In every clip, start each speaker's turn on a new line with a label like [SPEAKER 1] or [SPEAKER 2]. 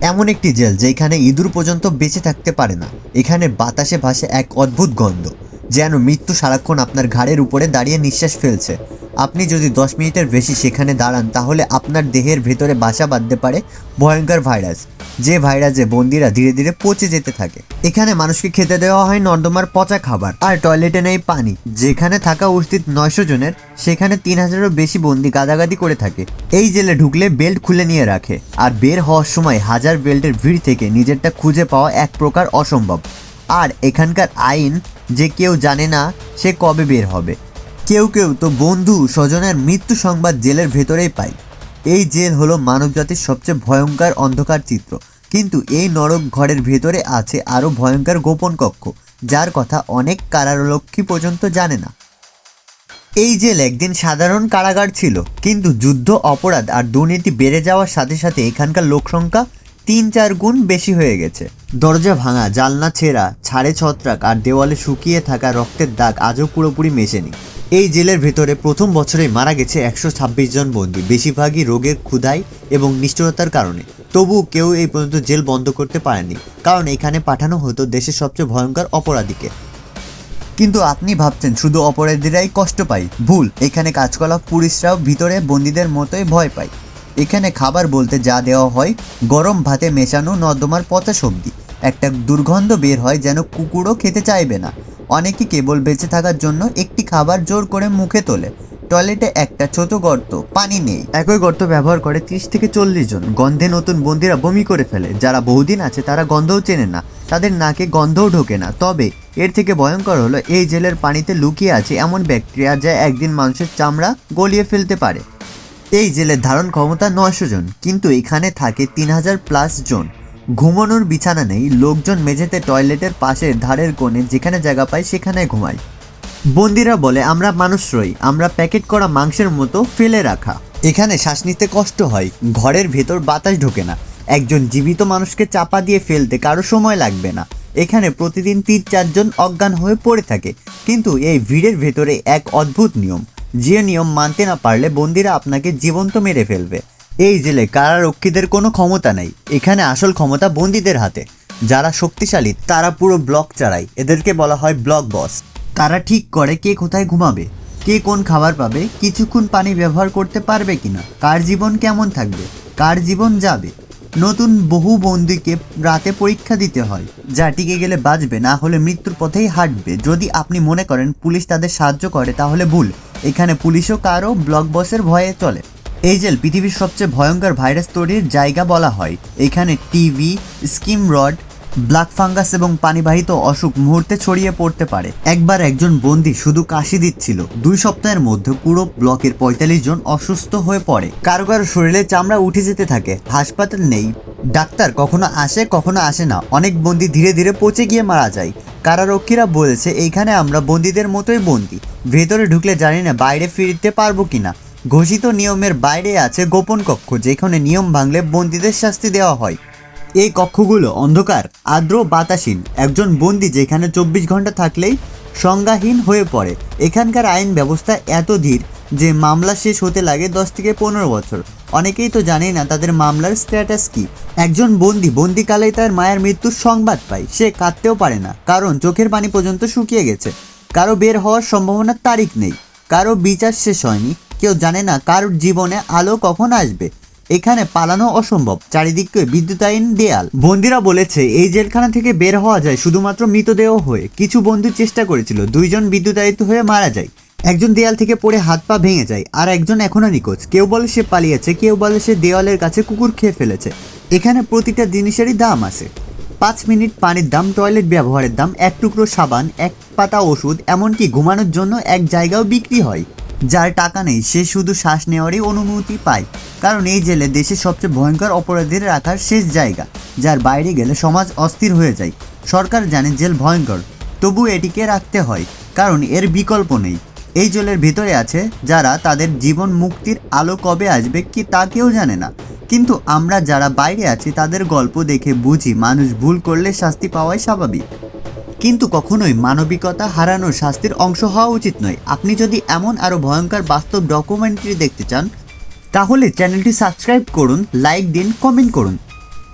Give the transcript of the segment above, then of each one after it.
[SPEAKER 1] এমন একটি জেল যেখানে ইঁদুর পর্যন্ত বেঁচে থাকতে পারে না। এখানে বাতাসে ভাসে এক অদ্ভুত গন্ধ, যেন মৃত্যু সারাক্ষণ আপনার ঘাড়ের উপরে দাঁড়িয়ে নিঃশ্বাস ফেলছে। আপনি যদি 10 মিনিটের বেশি সেখানে দাঁড়ান তাহলে আপনার দেহের ভেতরে বাসা বাঁধতে পারে ভয়ঙ্কর ভাইরাস, যে ভাইরাসে বন্দিরা ধীরে ধীরে পচে যেতে থাকে। এখানে মানুষকে খেতে দেওয়া হয় নর্দমার পচা খাবার, আর টয়লেটে নেই পানি। যেখানে থাকা উচিত 900 জনের, সেখানে 3000-এরও বেশি বন্দি গাদাগাদি করে থাকে। এই জেলে ঢুকলে বেল্ট খুলে নিয়ে রাখে, আর বের হওয়ার সময় হাজার বেল্টের ভিড় থেকে নিজেরটা খুঁজে পাওয়া এক প্রকার অসম্ভব। আর এখানকার আইন যে কেউ জানে না সে কবে বের হবে। কেউ কেউ তো বন্ধু স্বজনের মৃত্যু সংবাদ জেলের ভেতরেই পায়। এই জেল হলো মানবজাতির সবচেয়ে ভয়ঙ্কর অন্ধকার চিত্র, কিন্তু এই নরক ঘরের ভেতরে আছে আরও ভয়ঙ্কর গোপন কক্ষ, যার কথা অনেক কারারক্ষী পর্যন্ত জানে না। এই জেল একদিন সাধারণ কারাগার ছিল, কিন্তু যুদ্ধ, অপরাধ আর দুর্নীতি বেড়ে যাওয়ার সাথে সাথে এখানকার লোকসংখ্যা 3-4 গুণ বেশি হয়ে গেছে। দরজা ভাঙা, জানলা ছেঁড়া, ছাড়ে ছত্রাক আর দেওয়ালে শুকিয়ে থাকা রক্তের দাগ আজও পুরোপুরি মেশেনি। এই জেলের ভেতরে প্রথম বছরেই মারা গেছে 126 জন বন্দী, বেশিরভাগই রোগের ক্ষুধায় এবং নিষ্ঠুরতার কারণে। তবুও কেউ এই পর্যন্ত জেল বন্ধ করতে পারেনি, কারণ এখানে পাঠানো হতো দেশের সবচেয়ে ভয়ঙ্কর অপরাধীকে। কিন্তু আপনি ভাবছেন শুধু অপরাধীরাই কষ্ট পায়। ভুল, এখানে কাজ করা পুলিশরাও ভিতরে বন্দীদের মতোই ভয় পায়। এখানে খাবার বলতে যা দেওয়া হয়, গরম ভাতে মেশানো নর্দমার পচা সবজি। একটা দুর্গন্ধ বের হয় যেন কুকুরও খেতে চাইবে না। অনেকে কেবল বেঁচে থাকার জন্য একটি খাবার জোর করে মুখে তোলে। টয়লেটে একটা ছোট গর্ত, পানি নেই। একই গর্ত ব্যবহার করে 30 থেকে 40 জন। গন্ধে নতুন বন্দীরা বমি করে ফেলে। যারা বহুদিন আছে তারা গন্ধও চেনে না, তাদের নাকে গন্ধও ঢোকে না। তবে এর থেকে ভয়ঙ্কর হলো এই জেলের পানিতে লুকিয়ে আছে এমন ব্যাকটেরিয়া যা একদিন মানুষের চামড়া গলিয়ে ফেলতে পারে। এই জেলের ধারণ ক্ষমতা 900 জন, কিন্তু এখানে থাকে 3000+ জন। ঘুমানোর বিছানা নেই, লোকজন মেঝেতে টয়লেটের পাশের ধারের কোণে যেখানে জায়গা পায় সেখানে ঘুমায়। বন্দিরা বলে আমরা মানুষ রই, আমরা প্যাকেট করা মাংসের মতো ফেলে রাখা। এখানে শ্বাস নিতে কষ্ট হয়, ঘরের ভেতর বাতাস ঢোকে না। একজন জীবিত মানুষকে চাপা দিয়ে ফেলতে কারো সময় লাগবে না। এখানে প্রতিদিন 3-4 জন অজ্ঞান হয়ে পড়ে থাকে। কিন্তু এই ভিড়ের ভেতরে এক অদ্ভুত নিয়ম, যে নিয়ম মানতে না পারলে বন্দিরা আপনাকে জীবন্ত মেরে ফেলবে। এই জেলে কারারক্ষীদের কোনো ক্ষমতা নেই। এখানে আসল ক্ষমতা বন্দীদের হাতে। যারা শক্তিশালী তারা পুরো ব্লক চালায়। এদেরকে বলা হয় ব্লক বস। তারা ঠিক করে কে কোথায় ঘুমাবে, কে কোন খাবার পাবে, কিছুক্ষণ পানি ব্যবহার করতে পারবে কিনা, কার জীবন কেমন থাকবে, কার জীবন যাবে। নতুন বহু বন্দীকে রাতে পরীক্ষা দিতে হয়, যা টিকে গেলে বাঁচবে, না হলে মৃত্যুর পথেই হাঁটবে। যদি আপনি মনে করেন পুলিশ তাদের সাহায্য করে তাহলে ভুল। এখানে পুলিশও কারো ব্লক বসের ভয়ে চলে। এই জেল পৃথিবীর সবচেয়ে ভয়ঙ্কর ভাইরাস তৈরির জায়গা বলা হয়। এখানে TV, scheme rod, black fungus এবং পানিবাহিত অসুখ মুহূর্তে ছড়িয়ে পড়তে পারে। একবার একজন বন্দী শুধু কাশি দিচ্ছিল, 2 সপ্তাহের মধ্যে পুরো ব্লকের 45 জন অসুস্থ হয়ে পড়ে। কারো কারো শরীরে চামড়া উঠে যেতে থাকে। হাসপাতাল নেই, ডাক্তার কখনো আসে কখনো আসে না। অনেক বন্দী ধীরে ধীরে পচে গিয়ে মারা যায়। কারারক্ষীরা বলেছে এইখানে আমরা বন্দীদের মতোই বন্দী, ভেতরে ঢুকলে জানি না বাইরে ফিরতে পারবো কিনা। ঘোষিত নিয়মের বাইরে আছে গোপন কক্ষ, যেখানে নিয়ম ভাঙলে বন্দীদের শাস্তি দেওয়া হয়। এই কক্ষগুলো অন্ধকার, আর্দ্র, বাতাসহীন। একজন বন্দী যেখানে 24 ঘন্টা থাকলেই সংজ্ঞাহীন হয়ে পড়ে। এখানকার আইন ব্যবস্থা এত ধীর যে মামলা শেষ হতে লাগে 10 থেকে 15 বছর। অনেকেই তো জানেই না তাদের মামলার স্ট্যাটাস কি। একজন বন্দিকালেই তার মায়ের মৃত্যুর সংবাদ পায়। সে কাঁদতেও পারে না, কারণ চোখের পানি পর্যন্ত শুকিয়ে গেছে। কারো বের হওয়ার সম্ভাবনার তারিখ নেই, কারো বিচার শেষ হয়নি। কেউ জানে না কার জীবনে আলো কখন আসবে। এখানে পালানো অসম্ভব, চারিদিকে বিদ্যুতায়ন দেয়াল। বন্দীরা বলেছে এই জেলখানা থেকে বের হওয়া যায় শুধুমাত্র মৃতদেহ হয়ে। কিছু বন্দী চেষ্টা করেছিল, 2 জন বিদ্যুতায়িত হয়ে মারা যায়। একজন দেয়াল থেকে পড়ে হাত পা ভেঙে যায়, আর একজন এখনো নিখোঁজ। কেউ বলে সে পালিয়েছে, কেউ বলে সে দেওয়ালের কাছে কুকুর খেয়ে ফেলেছে। এখানে প্রতিটা জিনিসেরই দাম আছে। 5 মিনিট পানির দাম, টয়লেট ব্যবহারের দাম, 1 টুকরো সাবান, 1 পাতা ওষুধ, এমনকি ঘুমানোর জন্য এক জায়গাও বিক্রি হয়। যার টাকা নেই সে শুধু শ্বাস নেওয়ারই অনুমতি পায়, কারণ এই জেলে দেশের সবচেয়ে ভয়ঙ্কর অপরাধীর রাখার শেষ জায়গা, যার বাইরে গেলে সমাজ অস্থির হয়ে যায়। সরকার জানে জেল ভয়ঙ্কর, তবু এটিকে রাখতে হয়, কারণ এর বিকল্প নেই। এই জেলের ভেতরে আছে যারা তাদের জীবন মুক্তির আলো কবে আসবে কি তা কেউ জানে না। কিন্তু আমরা যারা বাইরে আছি তাদের গল্প দেখে বুঝি মানুষ ভুল করলে শাস্তি পাওয়াই স্বাভাবিক। কিন্তু কখনোই মানবিকতা হারানোর শাস্তির অংশ হওয়া উচিত নয়। আপনি যদি এমন আরও ভয়ঙ্কর বাস্তব ডকুমেন্টারি দেখতে চান তাহলে চ্যানেলটি সাবস্ক্রাইব করুন, লাইক দিন, কমেন্ট করুন।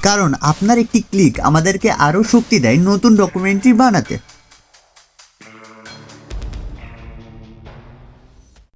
[SPEAKER 2] কারণ আপনার একটি ক্লিক আমাদেরকে আরও শক্তি দেয় নতুন ডকুমেন্টারি বানাতে।